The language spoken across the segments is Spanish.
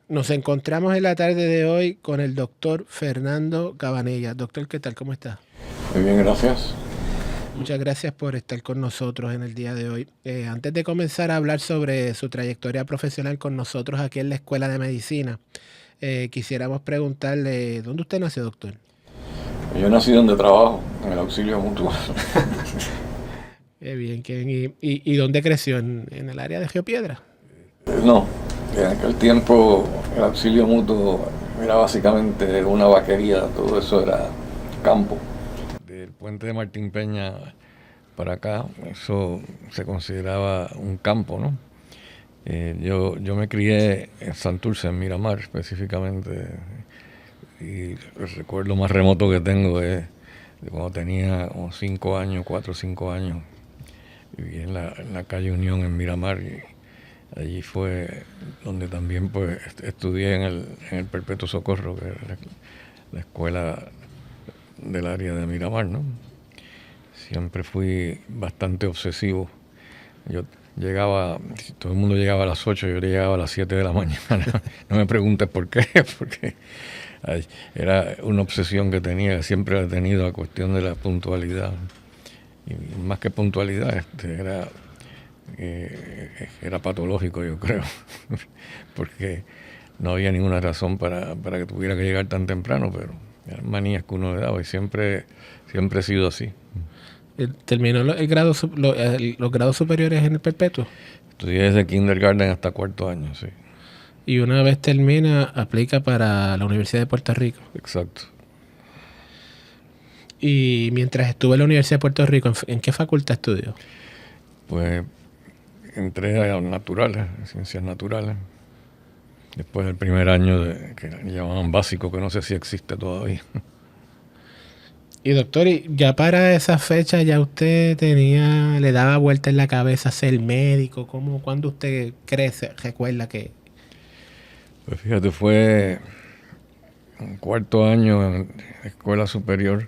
Nos encontramos en la tarde de hoy con el doctor Fernando Cabanilla. Doctor, ¿qué tal? ¿Cómo está? Muy bien, gracias. Muchas gracias por estar con nosotros en el día de hoy. Antes de comenzar a hablar sobre su trayectoria profesional con nosotros aquí en la Escuela de Medicina, quisiéramos preguntarle, ¿dónde usted nació, doctor? Yo nací donde trabajo, en el auxilio mutuo. Qué bien, qué bien. ¿Y dónde creció? ¿En el área de Geopiedra? No, en aquel tiempo el auxilio mutuo era básicamente una vaquería, todo eso era campo. Del puente de Martín Peña para acá, eso se consideraba un campo, ¿no? Yo me crié en Santurce, en Miramar específicamente, y el recuerdo más remoto que tengo es de cuando tenía como 5 años, 4 o 5 años, viví en la calle Unión en Miramar y allí fue donde también pues estudié en el Perpetuo Socorro, que es la escuela del área de Miramar, ¿no? Siempre fui bastante obsesivo. Yo llegaba, si todo el mundo llegaba a las 8, yo llegaba a las 7 de la mañana. No me preguntes por qué, porque era una obsesión que tenía, siempre he tenido la cuestión de la puntualidad. Y más que puntualidad, era patológico, yo creo, porque no había ninguna razón para que tuviera que llegar tan temprano, pero eran manías que uno le daba y siempre he sido así. ¿Terminó los grados superiores en el Perpetuo? Estudié desde kindergarten hasta cuarto año, sí. Y una vez termina, aplica para la Universidad de Puerto Rico. Exacto. Y mientras estuve en la Universidad de Puerto Rico, ¿en qué facultad estudió? Pues entré a naturales, ciencias naturales. Después del primer año que llamaban básico, que no sé si existe todavía. Y doctor, ¿y ya para esa fecha ya usted le daba vuelta en la cabeza ser médico? ¿Cuándo usted crece, recuerda que? Pues fíjate, fue en cuarto año en escuela superior.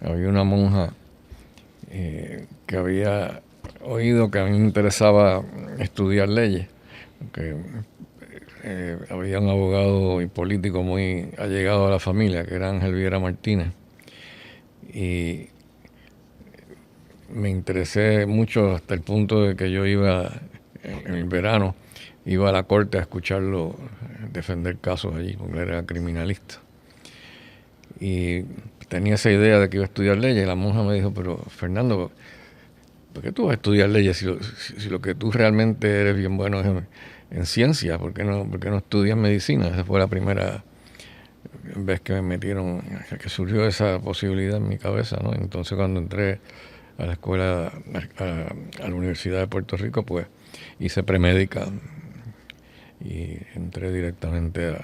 Había una monja que había oído que a mí me interesaba estudiar leyes, porque había un abogado y político muy allegado a la familia, que era Ángel Viera Martínez, y me interesé mucho hasta el punto de que yo iba, en el verano, iba a la corte a escucharlo defender casos allí, porque él era criminalista. Y tenía esa idea de que iba a estudiar leyes, y la monja me dijo, pero Fernando, ¿por qué tú vas a estudiar leyes si lo que tú realmente eres bien bueno es en ciencia? ¿Por qué no estudias medicina? Esa fue la primera vez que me metieron, que surgió esa posibilidad en mi cabeza, ¿no? Entonces cuando entré a la escuela, a la Universidad de Puerto Rico, pues hice premédica y entré directamente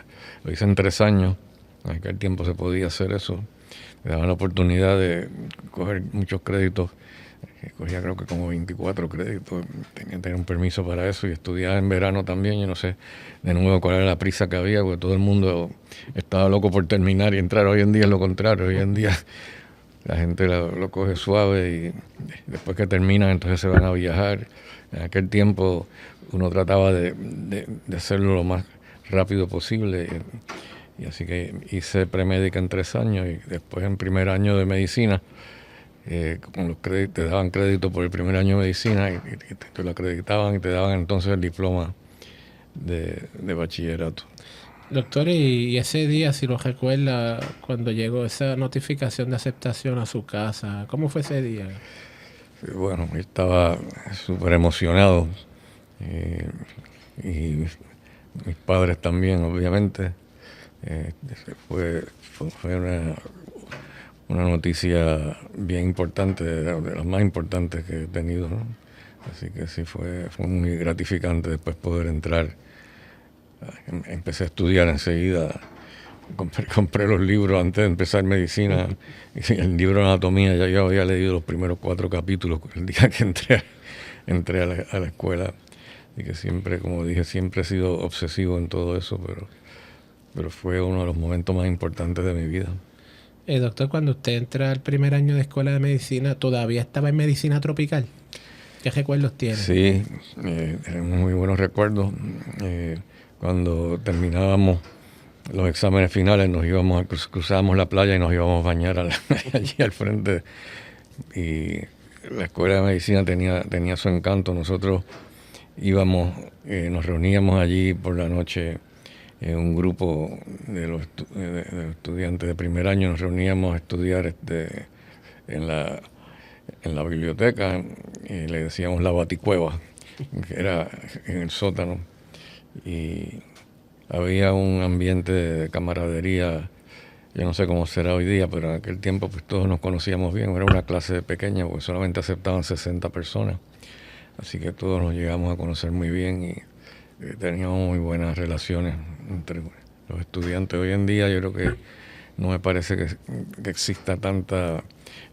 lo hice en 3 años. En aquel tiempo se podía hacer eso. Me daban la oportunidad de coger muchos créditos. Cogía creo que como 24 créditos. Tenía que tener un permiso para eso y estudiaba en verano también. Yo no sé de nuevo cuál era la prisa que había, porque todo el mundo estaba loco por terminar y entrar. Hoy en día es lo contrario. Hoy en día la gente lo coge suave y después que terminan entonces se van a viajar. En aquel tiempo uno trataba de hacerlo lo más rápido posible. Y así que hice premédica en 3 años y después en primer año de medicina, con los créditos, te daban crédito por el primer año de medicina y te lo acreditaban y te daban entonces el diploma de bachillerato. Doctor, y ese día, si lo recuerda, cuando llegó esa notificación de aceptación a su casa, ¿cómo fue ese día? Bueno, estaba súper emocionado eh, y mis padres también, obviamente. Eh, fue una noticia bien importante, de las más importantes que he tenido, ¿no? Así que sí, fue muy gratificante después poder entrar. Empecé a estudiar enseguida, compré los libros antes de empezar medicina, y el libro de anatomía ya yo había leído los primeros 4 capítulos el día que entré a la escuela. Y que siempre, como dije, siempre he sido obsesivo en todo eso, pero fue uno de los momentos más importantes de mi vida. Doctor, cuando usted entra al primer año de escuela de medicina, ¿todavía estaba en medicina tropical? ¿Qué recuerdos tiene? Sí, muy buenos recuerdos. cuando terminábamos los exámenes finales nos íbamos, cruzábamos la playa y nos íbamos a bañar allí al frente. Y la escuela de medicina tenía su encanto. Nosotros íbamos, nos reuníamos allí por la noche, un grupo de los estudiantes de primer año, nos reuníamos a estudiar en la biblioteca, y le decíamos la baticueva, que era en el sótano, y había un ambiente de camaradería. Yo no sé cómo será hoy día, pero en aquel tiempo pues todos nos conocíamos bien. Era una clase pequeña porque solamente aceptaban 60 personas, así que todos nos llegamos a conocer muy bien y teníamos muy buenas relaciones entre los estudiantes. Hoy en día yo creo que no me parece que exista tanta...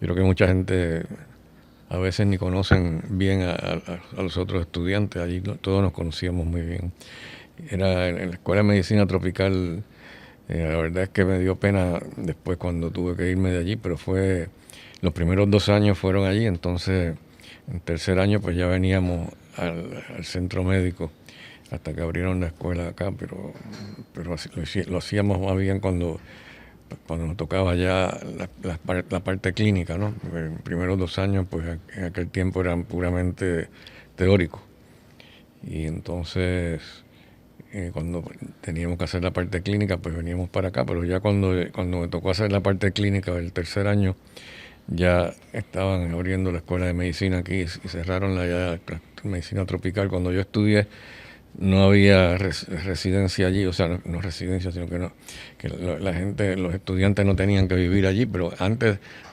Yo creo que mucha gente a veces ni conocen bien a los otros estudiantes. Allí todos nos conocíamos muy bien. Era en la Escuela de Medicina Tropical. La verdad es que me dio pena después cuando tuve que irme de allí, pero los primeros 2 años fueron allí. Entonces en tercer año pues ya veníamos al centro médico hasta que abrieron la escuela acá, pero lo hacíamos más bien cuando nos tocaba ya la parte clínica, ¿no? Los primeros 2 años pues en aquel tiempo eran puramente teóricos, y entonces cuando teníamos que hacer la parte clínica pues veníamos para acá, pero ya cuando me tocó hacer la parte clínica del tercer año ya estaban abriendo la escuela de medicina aquí y cerraron la medicina tropical. Cuando yo estudié no había residencia allí, o sea, no residencia, sino que la gente, los estudiantes no tenían que vivir allí, pero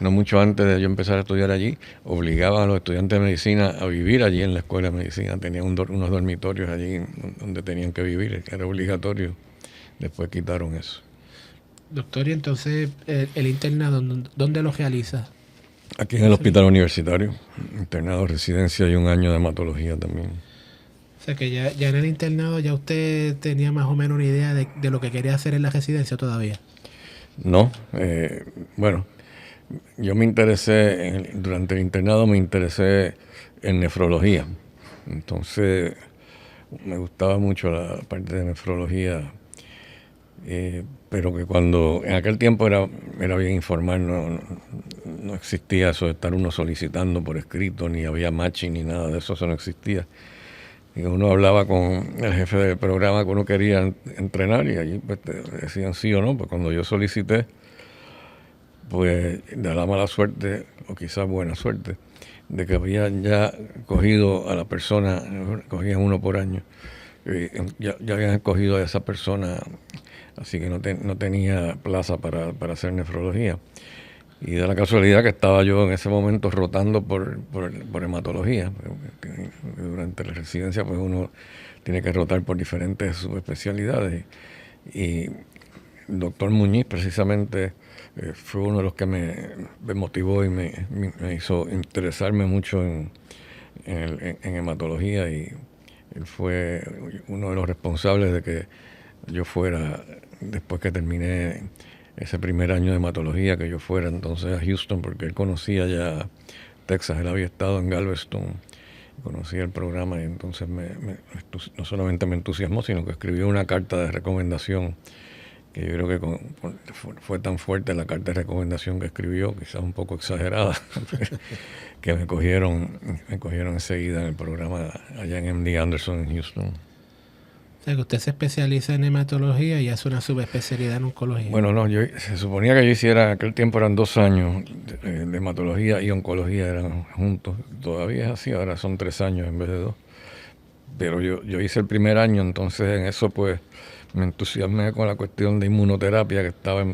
mucho antes de yo empezar a estudiar allí, obligaban a los estudiantes de medicina a vivir allí en la escuela de medicina. Tenían unos dormitorios allí donde tenían que vivir, era obligatorio. Después quitaron eso. Doctor, y entonces el internado, ¿dónde lo realiza? Aquí en el hospital universitario, internado, residencia y 1 año de hematología también. O sea que ya en el internado ya usted tenía más o menos una idea de lo que quería hacer en la residencia todavía. No, bueno, yo me interesé, durante el internado me interesé en nefrología. Entonces me gustaba mucho la parte de nefrología, pero que en aquel tiempo era bien informal, no existía eso de estar uno solicitando por escrito, ni había matching ni nada de eso no existía. Y uno hablaba con el jefe del programa que uno quería entrenar y allí pues te decían sí o no. Pues cuando yo solicité, pues de la mala suerte, o quizás buena suerte, de que habían ya cogido a la persona, cogían 1 por año, ya habían escogido a esa persona, así que no tenía plaza para hacer nefrología. Y da la casualidad que estaba yo en ese momento rotando por hematología. Durante la residencia pues uno tiene que rotar por diferentes subespecialidades. Y el doctor Muñiz precisamente fue uno de los que me motivó y me hizo interesarme mucho en hematología, y él fue uno de los responsables de que yo fuera, después que terminé ese primer año de hematología, que yo fuera entonces a Houston, porque él conocía ya Texas, él había estado en Galveston, conocía el programa, y entonces no solamente me entusiasmó, sino que escribió una carta de recomendación, que yo creo que fue tan fuerte la carta de recomendación que escribió, quizás un poco exagerada, que me cogieron enseguida en el programa allá en MD Anderson en Houston. O sea, que usted se especializa en hematología y hace una subespecialidad en oncología. Bueno, no, se suponía que yo hiciera, en aquel tiempo eran 2 años de hematología y oncología, eran juntos. Todavía es así, ahora son 3 años en vez de 2. Pero yo hice el primer año, entonces en eso pues me entusiasmé con la cuestión de inmunoterapia que estaba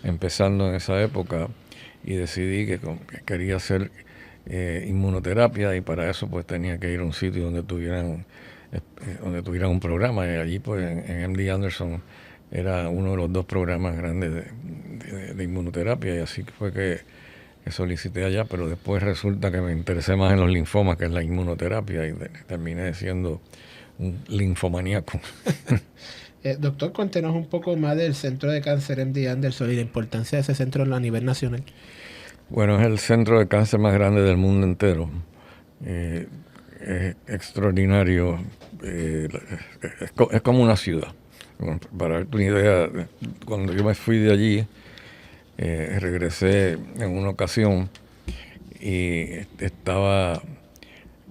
empezando en esa época, y decidí que quería hacer inmunoterapia, y para eso pues tenía que ir a un sitio donde tuvieran un programa, y allí pues en MD Anderson era uno de los 2 programas grandes de inmunoterapia, y así fue que solicité allá, pero después resulta que me interesé más en los linfomas que en la inmunoterapia, y terminé siendo un linfomaníaco. Doctor, cuéntenos un poco más del Centro de Cáncer MD Anderson y la importancia de ese centro a nivel nacional. Bueno, es el centro de cáncer más grande del mundo entero. es extraordinario. Es como una ciudad. Para darte una idea, cuando yo me fui de allí, regresé en una ocasión y estaba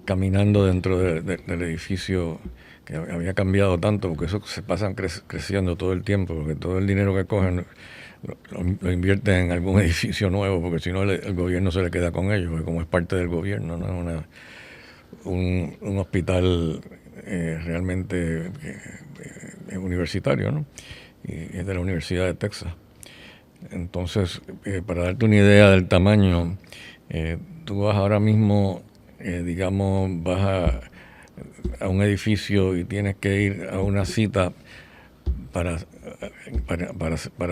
caminando dentro del edificio que había cambiado tanto, porque eso se pasan creciendo todo el tiempo, porque todo el dinero que cogen lo invierten en algún edificio nuevo, porque si no el gobierno se le queda con ellos, porque como es parte del gobierno, no es un hospital realmente universitario, ¿no? Y es de la Universidad de Texas. Entonces, para darte una idea del tamaño, tú vas ahora mismo, digamos, vas a un edificio y tienes que ir a una cita para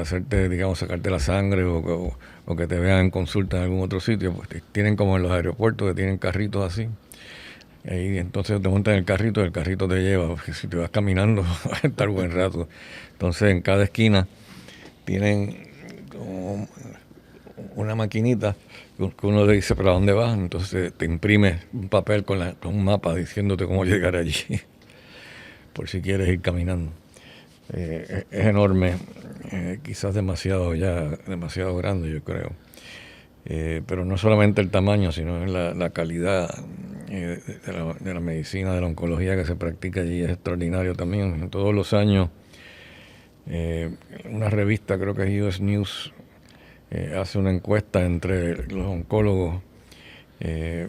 hacerte, digamos, sacarte la sangre o que te vean en consulta en algún otro sitio, pues tienen como en los aeropuertos que tienen carritos así. Y entonces te montas en el carrito te lleva, porque si te vas caminando vas a estar buen rato. Entonces en cada esquina tienen como una maquinita que uno le dice para dónde vas, entonces te imprime un papel con un mapa diciéndote cómo llegar allí, por si quieres ir caminando. Es enorme, quizás demasiado grande, yo creo. Pero no solamente el tamaño, sino la calidad de la medicina, de la oncología que se practica allí es extraordinario también. Todos los años, una revista, creo que es US News, hace una encuesta entre los oncólogos que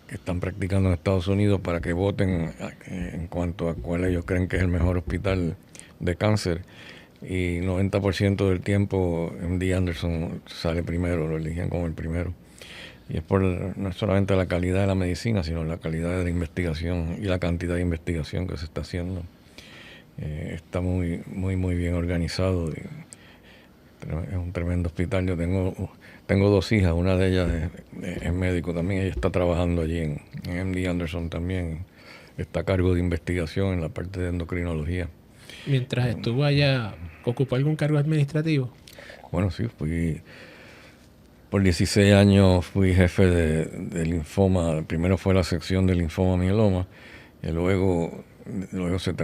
están practicando en Estados Unidos para que voten en cuanto a cuál ellos creen que es el mejor hospital de cáncer. Y 90% del tiempo MD Anderson sale primero, lo eligen como el primero. Y es por no solamente la calidad de la medicina, sino la calidad de la investigación y la cantidad de investigación que se está haciendo. Está muy bien organizado. Es un tremendo hospital. Yo tengo dos hijas, una de ellas es médico también, ella está trabajando allí en MD Anderson también. Está a cargo de investigación en la parte de endocrinología. Mientras estuvo allá, ¿ocupó algún cargo administrativo? Bueno, sí, por 16 años fui jefe de linfoma. Primero fue la sección de linfoma mieloma y luego se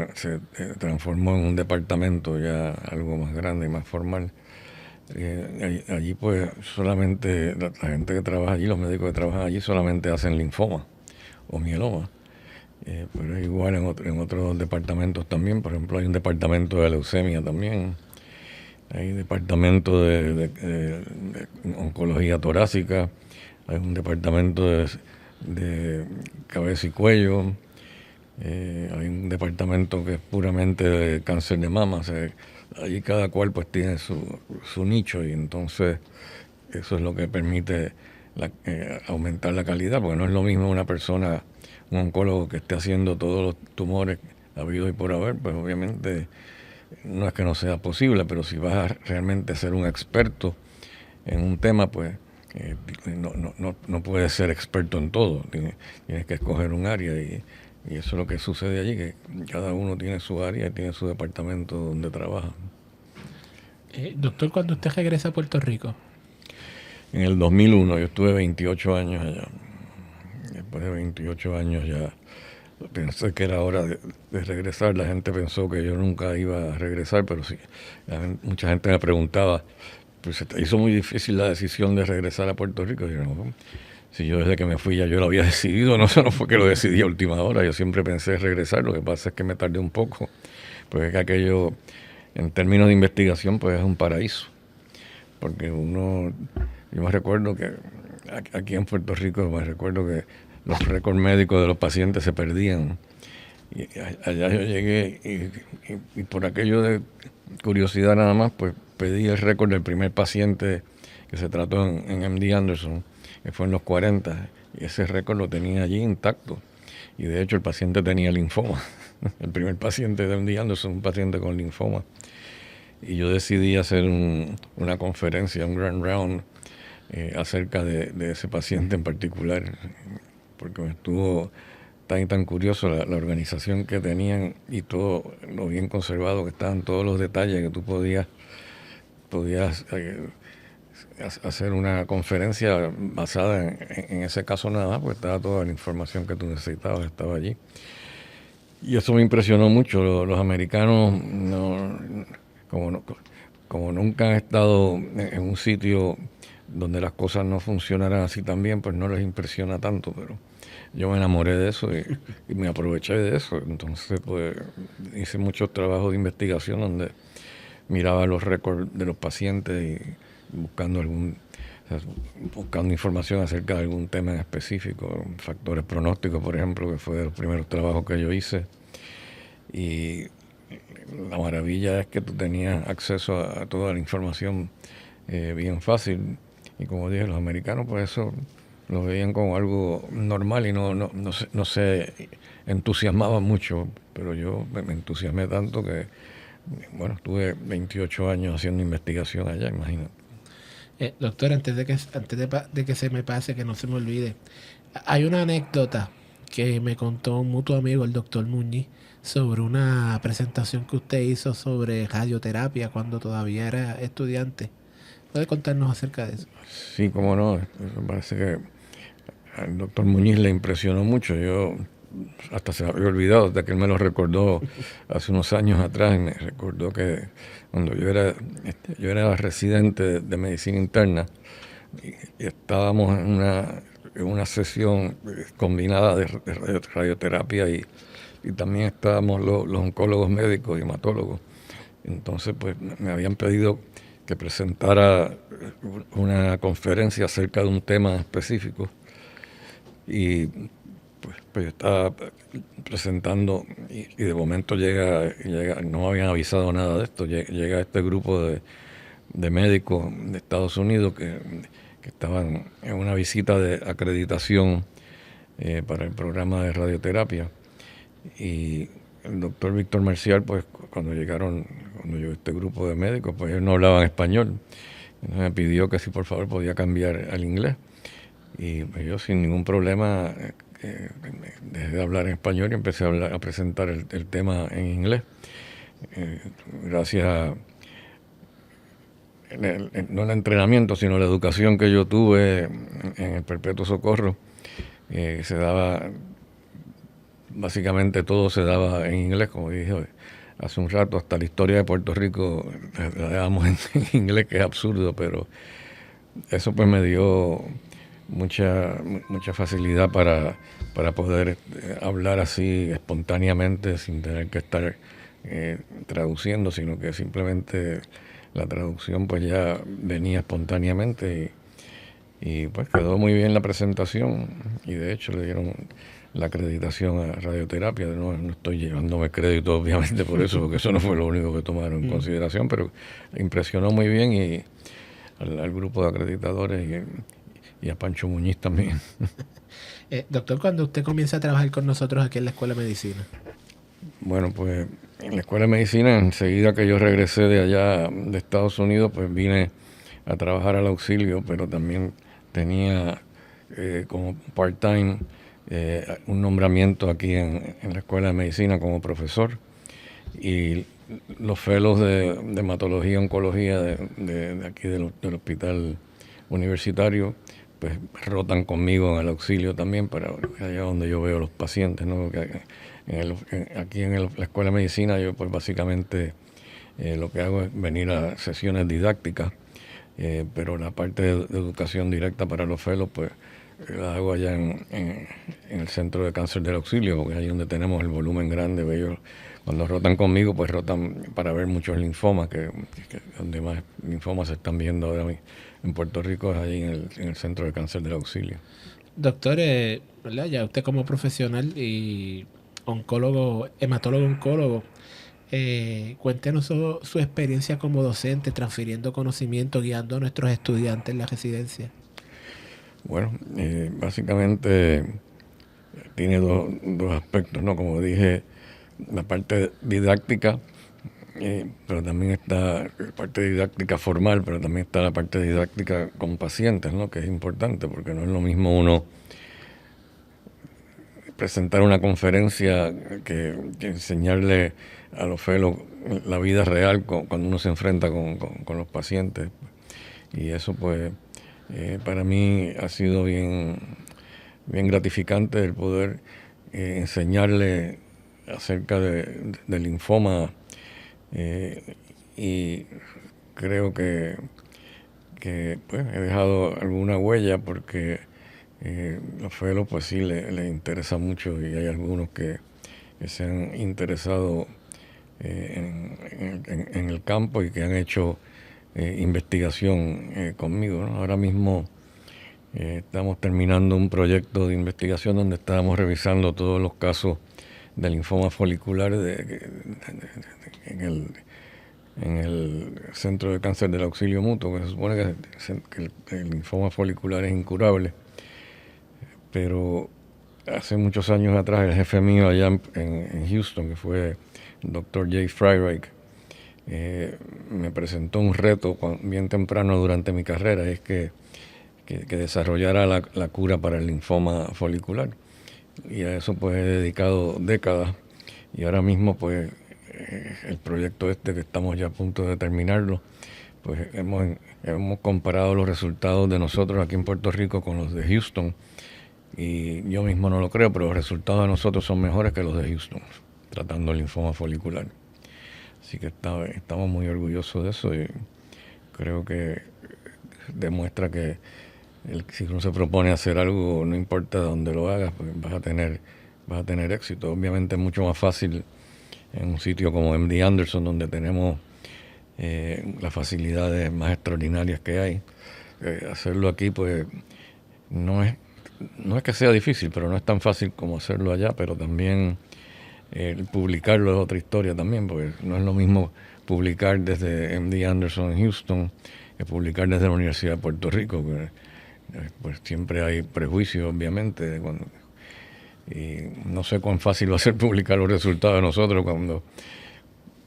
transformó en un departamento ya algo más grande y más formal. Allí pues solamente la gente que trabaja allí, los médicos que trabajan allí solamente hacen linfoma o mieloma. Pero es igual en otros departamentos también. Por ejemplo, hay un departamento de leucemia también. Hay departamento de oncología torácica. Hay un departamento de cabeza y cuello. Hay un departamento que es puramente de cáncer de mama. O sea, allí cada cual pues tiene su nicho y entonces eso es lo que permite aumentar la calidad, porque no es lo mismo una persona, un oncólogo que esté haciendo todos los tumores habidos y por haber, pues obviamente no es que no sea posible, pero si vas a realmente ser un experto en un tema, pues no puedes ser experto en todo, tienes que escoger un área y eso es lo que sucede allí, que cada uno tiene su área y tiene su departamento donde trabaja. Doctor, ¿cuándo usted regresa a Puerto Rico? En el 2001, yo estuve 28 años allá. Después de 28 años ya pensé que era hora de regresar. La gente pensó que yo nunca iba a regresar, pero sí, mucha gente me preguntaba, pues se te hizo muy difícil la decisión de regresar a Puerto Rico. Y yo, no, si yo desde que me fui ya yo lo había decidido, no fue que lo decidí a última hora, yo siempre pensé regresar, lo que pasa es que me tardé un poco, pues es que aquello, en términos de investigación, pues es un paraíso, porque yo me recuerdo que aquí en Puerto Rico, me recuerdo que los récords médicos de los pacientes se perdían. Y allá yo llegué y por aquello de curiosidad nada más, pues pedí el récord del primer paciente que se trató en MD Anderson, que fue en los 40, y ese récord lo tenía allí intacto. Y de hecho el paciente tenía linfoma. El primer paciente de MD Anderson, un paciente con linfoma. Y yo decidí hacer una conferencia, un grand round, acerca de ese paciente en particular, porque me estuvo tan curioso la organización que tenían y todo lo bien conservado que estaban, todos los detalles que tú podías hacer una conferencia basada en ese caso nada más, porque estaba toda la información que tú necesitabas, estaba allí. Y eso me impresionó mucho. Los americanos, como, no, como nunca han estado en un sitio donde las cosas no funcionaran así también, pues no les impresiona tanto, pero yo me enamoré de eso y me aproveché de eso. Entonces, pues hice muchos trabajos de investigación donde miraba los récords de los pacientes y buscando buscando información acerca de algún tema en específico, factores pronósticos, por ejemplo, que fue de los primeros trabajos que yo hice. Y la maravilla es que tú tenías acceso a toda la información bien fácil. Y como dije, los americanos, pues eso lo veían como algo normal y no se entusiasmaban mucho. Pero yo me entusiasmé tanto que, bueno, estuve 28 años haciendo investigación allá, imagínate. Doctor, de que se me pase, que no se me olvide, hay una anécdota que me contó un mutuo amigo, el doctor Muñiz, sobre una presentación que usted hizo sobre radioterapia cuando todavía era estudiante. ¿Puede contarnos acerca de eso? Sí, cómo no. Me parece que al doctor Muñiz le impresionó mucho. Yo hasta se me había olvidado de que él me lo recordó hace unos años atrás y me recordó que cuando yo era residente de medicina interna y estábamos en una sesión combinada de radioterapia y también estábamos los oncólogos médicos y hematólogos. Entonces, pues me habían pedido que presentara una conferencia acerca de un tema específico y pues yo estaba presentando y de momento llega, no me habían avisado nada de esto, llega este grupo de médicos de Estados Unidos que estaban en una visita de acreditación para el programa de radioterapia. Y el doctor Víctor Marcial, pues cuando llegó este grupo de médicos, pues ellos no hablaban español. Entonces me pidió que si por favor podía cambiar al inglés. Y pues yo sin ningún problema dejé de hablar en español y empecé a presentar el tema en inglés. Gracias a, no el entrenamiento, sino la educación que yo tuve en el Perpetuo Socorro, se daba... Básicamente todo se daba en inglés, como dije hace un rato, hasta la historia de Puerto Rico la dábamos en inglés, que es absurdo, pero eso pues me dio mucha facilidad para poder hablar así espontáneamente sin tener que estar traduciendo, sino que simplemente la traducción pues ya venía espontáneamente y pues quedó muy bien la presentación y de hecho le dieron la acreditación a radioterapia. No estoy llevándome crédito obviamente por eso, porque eso no fue lo único que tomaron en consideración, pero impresionó muy bien y al grupo de acreditadores y a Pancho Muñiz también. Doctor, cuando usted comienza a trabajar con nosotros aquí en la Escuela de Medicina. Bueno, pues en la Escuela de Medicina, enseguida que yo regresé de allá de Estados Unidos, pues vine a trabajar al auxilio, pero también tenía como part-time un nombramiento aquí en la Escuela de Medicina como profesor y los fellows de hematología y oncología de aquí del Hospital Universitario pues rotan conmigo en el auxilio también para allá donde yo veo los pacientes, ¿no? Aquí en la Escuela de Medicina yo pues básicamente lo que hago es venir a sesiones didácticas, pero la parte de educación directa para los fellows pues la hago allá en el Centro de Cáncer del Auxilio, porque es ahí donde tenemos el volumen grande. Ellos, cuando rotan conmigo, pues rotan para ver muchos linfomas, que donde más linfomas se están viendo ahora en Puerto Rico, es ahí en el Centro de Cáncer del Auxilio. Doctor, ¿verdad? Ya usted como profesional y oncólogo, hematólogo-oncólogo, cuéntenos su experiencia como docente, transfiriendo conocimiento, guiando a nuestros estudiantes en la residencia. Bueno, básicamente tiene dos aspectos, ¿no? Como dije, la parte didáctica, pero también está la parte didáctica formal, pero también está la parte didáctica con pacientes, ¿no? Que es importante, porque no es lo mismo uno presentar una conferencia que enseñarle a los fellows la vida real cuando uno se enfrenta con los pacientes. Y eso pues para mí ha sido bien gratificante el poder enseñarle acerca del linfoma, y creo que pues, he dejado alguna huella porque los felos pues sí les interesa mucho, y hay algunos que se han interesado en el campo y que han hecho investigación conmigo, ¿no? Ahora mismo estamos terminando un proyecto de investigación donde estábamos revisando todos los casos de linfoma folicular en el Centro de Cáncer del Auxilio Mutuo, que se supone que el linfoma folicular es incurable. Pero hace muchos años atrás, el jefe mío allá en Houston, que fue el doctor Jay Freireich, me presentó un reto bien temprano durante mi carrera, es que desarrollara la cura para el linfoma folicular. Y a eso pues he dedicado décadas, y ahora mismo pues el proyecto que estamos ya a punto de terminarlo, pues hemos comparado los resultados de nosotros aquí en Puerto Rico con los de Houston, y yo mismo no lo creo, pero los resultados de nosotros son mejores que los de Houston, tratando el linfoma folicular. Así que estamos muy orgullosos de eso, y creo que demuestra que si uno se propone hacer algo, no importa dónde lo hagas, pues vas a tener éxito. Obviamente es mucho más fácil en un sitio como MD Anderson, donde tenemos las facilidades más extraordinarias que hay. Hacerlo aquí pues no es que sea difícil, pero no es tan fácil como hacerlo allá. Pero también publicarlo es otra historia también, porque no es lo mismo publicar desde MD Anderson en Houston que publicar desde la Universidad de Puerto Rico, pues siempre hay prejuicios, obviamente, y no sé cuán fácil va a ser publicar los resultados de nosotros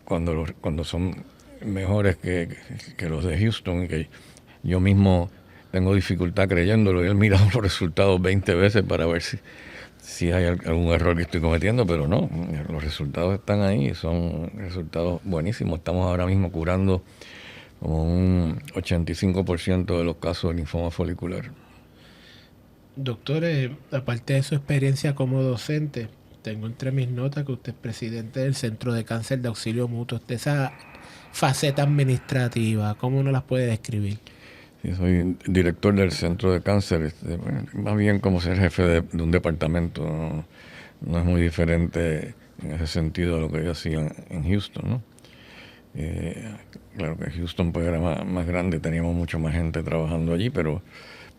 cuando son mejores que los de Houston, y que yo mismo tengo dificultad creyéndolo. Yo he mirado los resultados 20 veces para ver si hay algún error que estoy cometiendo, pero no, los resultados están ahí, son resultados buenísimos. Estamos ahora mismo curando como un 85% de los casos de linfoma folicular. Doctor, aparte de su experiencia como docente, tengo entre mis notas que usted es presidente del Centro de Cáncer de Auxilio Mutuo. De esa faceta administrativa, ¿cómo nos las puede describir? Sí, soy director del Centro de Cáncer, más bien como ser jefe de un departamento. No es muy diferente en ese sentido a lo que yo hacía en Houston, ¿no? Claro que Houston pues era más grande, teníamos mucho más gente trabajando allí, pero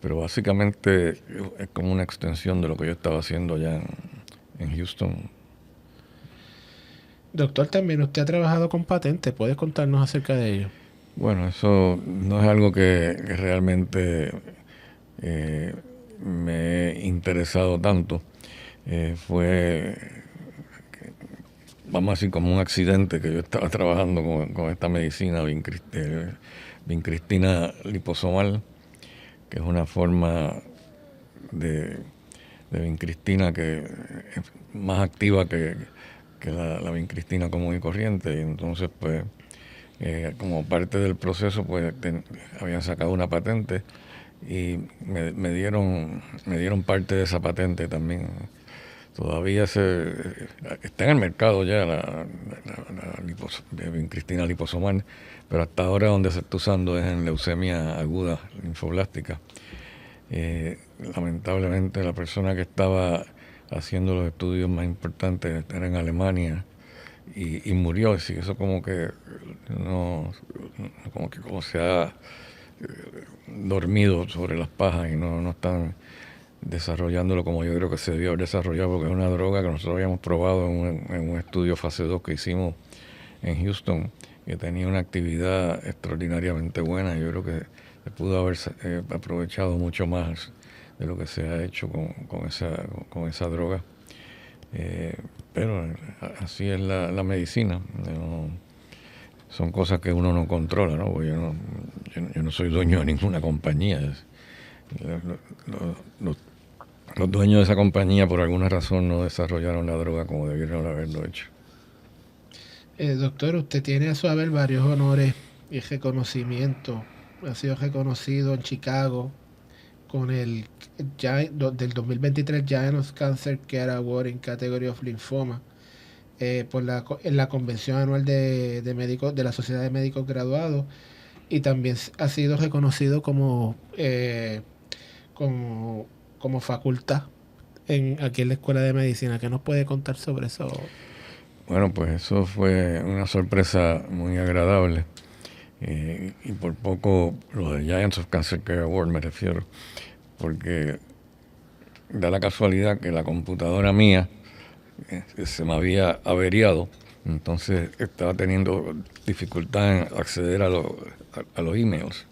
básicamente es como una extensión de lo que yo estaba haciendo allá en Houston. Doctor, también usted ha trabajado con patentes, ¿puede contarnos acerca de ello? Bueno, eso no es algo que realmente me he interesado tanto. Fue, vamos a decir, como un accidente, que yo estaba trabajando con esta medicina vincristina liposomal, que es una forma de vincristina que es más activa que la vincristina común y corriente. Y entonces pues como parte del proceso pues habían sacado una patente, y me dieron parte de esa patente también. Todavía está en el mercado ya la vincristina liposomal, pero hasta ahora donde se está usando es en leucemia aguda linfoblástica. Lamentablemente la persona que estaba haciendo los estudios más importantes era en Alemania, y murió. Así que eso como que como se ha dormido sobre las pajas, y no están desarrollándolo como yo creo que se debió haber desarrollado, porque es una droga que nosotros habíamos probado en un estudio fase 2 que hicimos en Houston, que tenía una actividad extraordinariamente buena. Yo creo que se pudo haber aprovechado mucho más de lo que se ha hecho con esa droga. Pero así es la medicina. Son cosas que uno no controla, ¿no? Porque yo no soy dueño de ninguna compañía. Los dueños de esa compañía por alguna razón no desarrollaron la droga como debieron haberlo hecho. Doctor, usted tiene a su haber varios honores y reconocimientos ha sido reconocido en Chicago con el del 2023 Giant Cancer Care Award en Category of Lymphoma en la convención anual de médicos de la Sociedad de Médicos Graduados, y también ha sido reconocido como, como facultad aquí en la Escuela de Medicina. ¿Qué nos puede contar sobre eso? Bueno, pues eso fue una sorpresa muy agradable. Y por poco lo de Giants of Cancer Care Award me refiero, porque da la casualidad que la computadora mía se me había averiado, entonces estaba teniendo dificultad en acceder a los emails,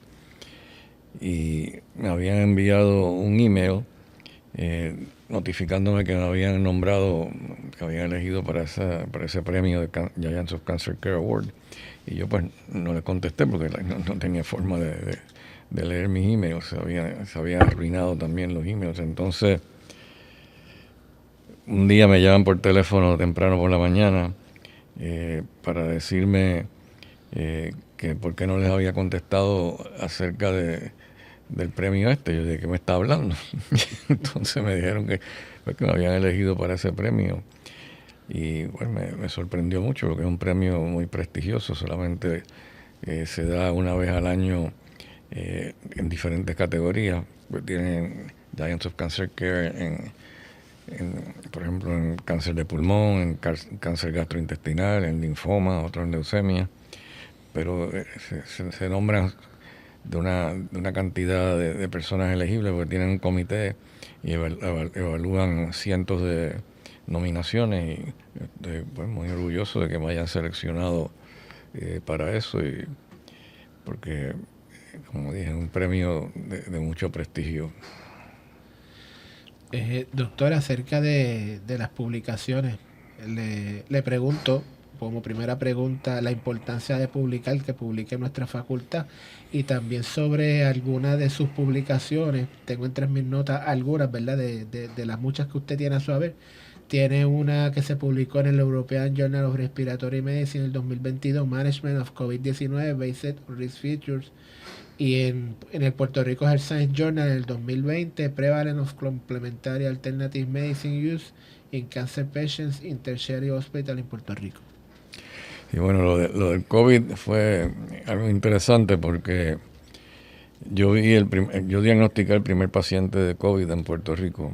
y me habían enviado un email notificándome que me habían nombrado, que habían elegido para ese premio de Giants of Cancer Care Award, y yo pues no le contesté porque no tenía forma de leer mis emails, se habían arruinado también los emails. Entonces un día me llaman por teléfono temprano por la mañana para decirme que por qué no les había contestado acerca del premio este. Yo dije, ¿qué me está hablando? Entonces me dijeron que me habían elegido para ese premio. Y bueno, me sorprendió mucho porque es un premio muy prestigioso. Solamente se da una vez al año en diferentes categorías. Pues tienen Giants of Cancer Care por ejemplo, en cáncer de pulmón, en cáncer gastrointestinal, en linfoma, otro en leucemia, pero se nombran de una cantidad de personas elegibles porque tienen un comité y evalúan cientos de nominaciones, y pues muy orgulloso de que me hayan seleccionado para eso, y porque, como dije, es un premio de mucho prestigio. Doctor, acerca de las publicaciones, le pregunto, como primera pregunta, la importancia de publicar, que publique en nuestra facultad, y también sobre algunas de sus publicaciones. Tengo entre mis notas algunas, ¿verdad? De las muchas que usted tiene a su haber. Tiene una que se publicó en el European Journal of Respiratory Medicine en el 2022, Management of COVID-19 Based on Risk Features, y en el Puerto Rico Health Science Journal en el 2020, Prevalence of Complementary Alternative Medicine Use in Cancer Patients in Tertiary Hospital en Puerto Rico. Y bueno, lo del COVID fue algo interesante porque yo diagnostiqué el primer paciente de COVID en Puerto Rico.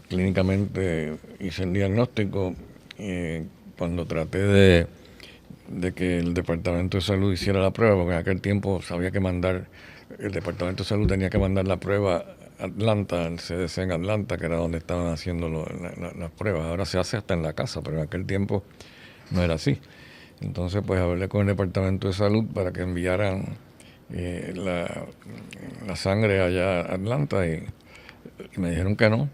Clínicamente hice el diagnóstico cuando traté de que el Departamento de Salud hiciera la prueba, porque en aquel tiempo el Departamento de Salud tenía que mandar la prueba a Atlanta, al CDC en Atlanta, que era donde estaban haciendo las pruebas. Ahora se hace hasta en la casa, pero en aquel tiempo no era así. Entonces pues hablé con el Departamento de Salud para que enviaran la sangre allá a Atlanta, y me dijeron que no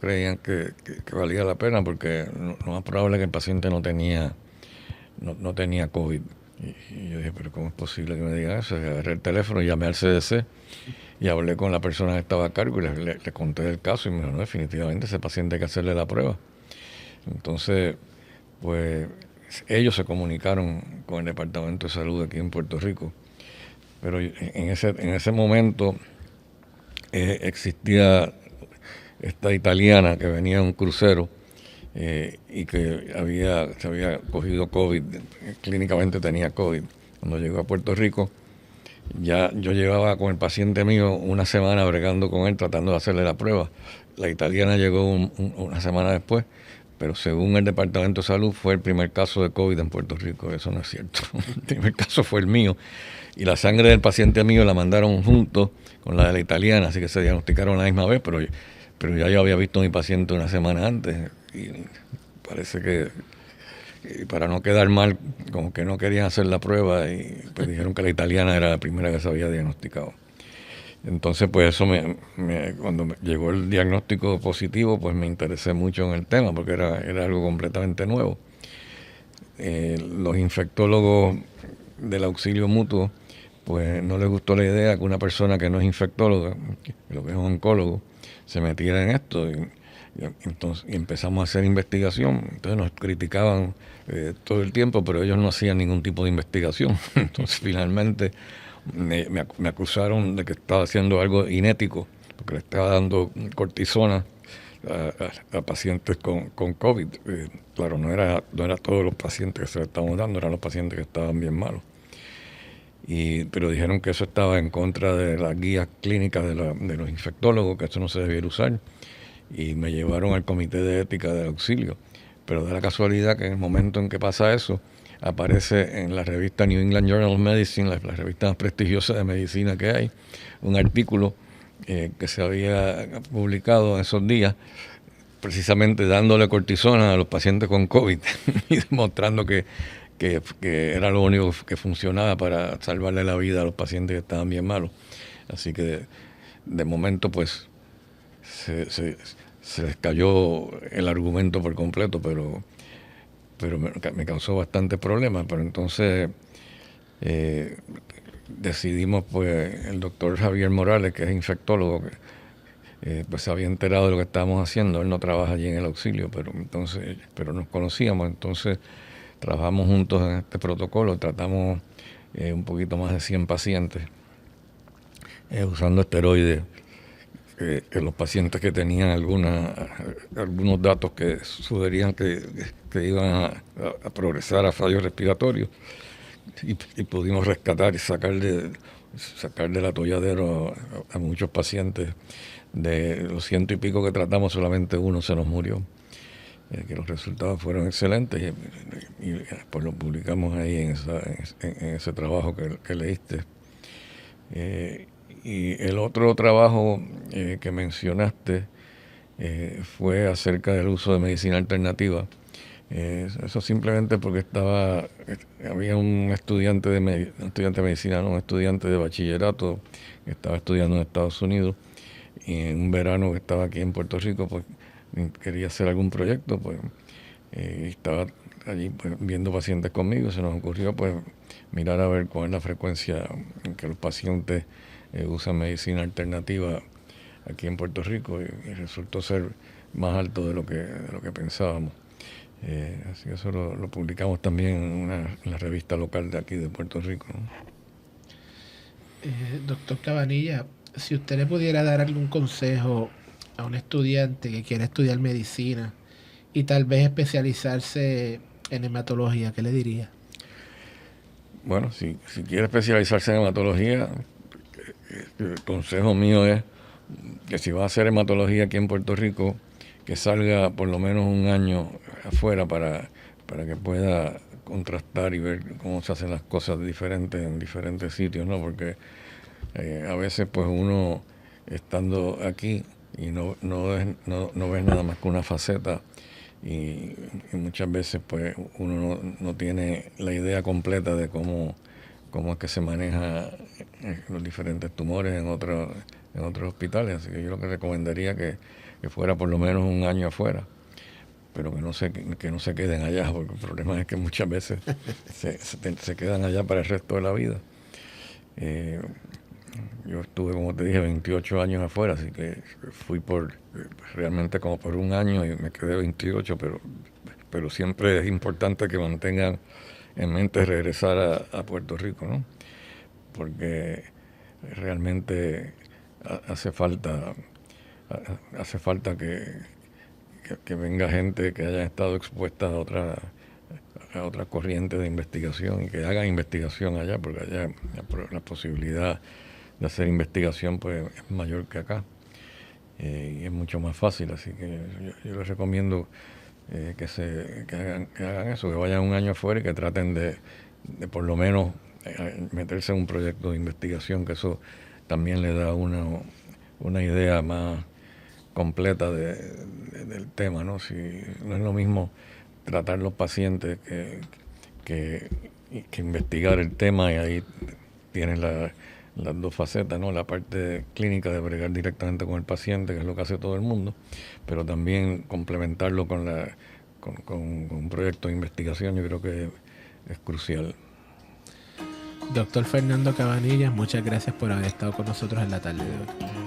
creían que valía la pena, porque lo más probable es que el paciente no tenía COVID. Y yo dije, pero ¿cómo es posible que me digan eso? Y agarré el teléfono y llamé al CDC y hablé con la persona que estaba a cargo y le conté el caso, y me dijo, no, definitivamente ese paciente hay que hacerle la prueba. Entonces, pues ellos se comunicaron con el Departamento de Salud aquí en Puerto Rico, pero en ese momento existía esta italiana que venía en un crucero y que se había cogido COVID, clínicamente tenía COVID. Cuando llegó a Puerto Rico, ya yo llevaba con el paciente mío una semana bregando con él, tratando de hacerle la prueba. La italiana llegó una semana después, pero según el Departamento de Salud fue el primer caso de COVID en Puerto Rico. Eso no es cierto. El primer caso fue el mío, y la sangre del paciente mío la mandaron junto con la de la italiana, así que se diagnosticaron la misma vez, pero ya yo había visto a mi paciente una semana antes, y parece que para no quedar mal, como que no querían hacer la prueba, y pues dijeron que la italiana era la primera que se había diagnosticado. Entonces, pues eso cuando me llegó el diagnóstico positivo, pues me interesé mucho en el tema, porque era algo completamente nuevo. Los infectólogos del auxilio mutuo, pues no les gustó la idea que una persona que no es infectóloga, lo que es un oncólogo, se metiera en esto, y empezamos a hacer investigación. Entonces nos criticaban todo el tiempo, pero ellos no hacían ningún tipo de investigación. Entonces finalmente me acusaron de que estaba haciendo algo inético, porque le estaba dando cortisona a pacientes con COVID. Claro, no era todos los pacientes que se le estaban dando, eran los pacientes que estaban bien malos. Pero dijeron que eso estaba en contra de las guías clínicas de los infectólogos, que eso no se debiera usar, y me llevaron al comité de ética del auxilio. Pero da la casualidad que en el momento en que pasa eso, aparece en la revista New England Journal of Medicine, la revista más prestigiosa de medicina que hay, un artículo que se había publicado en esos días, precisamente dándole cortisona a los pacientes con COVID y demostrando que era lo único que funcionaba para salvarle la vida a los pacientes que estaban bien malos. Así que de momento pues se les cayó el argumento por completo, pero me causó bastantes problemas. Pero entonces decidimos, pues el doctor Javier Morales, que es infectólogo, pues se había enterado de lo que estábamos haciendo. Él no trabaja allí en el auxilio, pero nos conocíamos, entonces trabajamos juntos en este protocolo, tratamos un poquito más de 100 pacientes usando esteroides en los pacientes que tenían algunos datos que sugerían que iban a progresar a fallos respiratorios, y pudimos rescatar y sacar del atolladero a muchos pacientes. De los 100 y pico que tratamos, solamente uno se nos murió. Que los resultados fueron excelentes y pues lo publicamos ahí en ese trabajo que leíste. Y el otro trabajo que mencionaste fue acerca del uso de medicina alternativa. Eso simplemente porque había un estudiante de medicina, no, un estudiante de bachillerato que estaba estudiando en Estados Unidos, y en un verano que estaba aquí en Puerto Rico, pues quería hacer algún proyecto, pues estaba allí pues, viendo pacientes conmigo. Se nos ocurrió pues mirar a ver cuál es la frecuencia en que los pacientes usan medicina alternativa aquí en Puerto Rico, y resultó ser más alto de lo que pensábamos. Así que eso lo publicamos también en la revista local de aquí de Puerto Rico, ¿no? Doctor Cabanilla, si usted le pudiera dar algún consejo a un estudiante que quiere estudiar medicina y tal vez especializarse en hematología, ¿qué le diría? Bueno, si quiere especializarse en hematología, el consejo mío es que si va a hacer hematología aquí en Puerto Rico, que salga por lo menos un año afuera para que pueda contrastar y ver cómo se hacen las cosas diferentes en diferentes sitios, ¿no? Porque a veces pues uno estando aquí y no ves nada más que una faceta, y muchas veces pues uno no tiene la idea completa de cómo es que se maneja los diferentes tumores en otros hospitales. Así que yo lo que recomendaría que fuera por lo menos un año afuera, pero que no se queden allá, porque el problema es que muchas veces se quedan allá para el resto de la vida. Yo estuve, como te dije, 28 años afuera, así que fui realmente como por un año y me quedé 28, pero siempre es importante que mantengan en mente regresar a Puerto Rico, ¿no? Porque realmente hace falta que venga gente que haya estado expuesta a otras corrientes de investigación y que hagan investigación allá, porque allá la posibilidad de hacer investigación pues es mayor que acá, y es mucho más fácil. Así que yo les recomiendo que hagan eso, que vayan un año afuera y que traten de por lo menos meterse en un proyecto de investigación, que eso también le da una idea más completa del tema, ¿no? Si no es lo mismo tratar los pacientes que investigar el tema, y ahí tienes las dos facetas, ¿no? La parte clínica de bregar directamente con el paciente, que es lo que hace todo el mundo, pero también complementarlo con un proyecto de investigación, yo creo que es crucial. Doctor Fernando Cabanillas, muchas gracias por haber estado con nosotros en la tarde de hoy.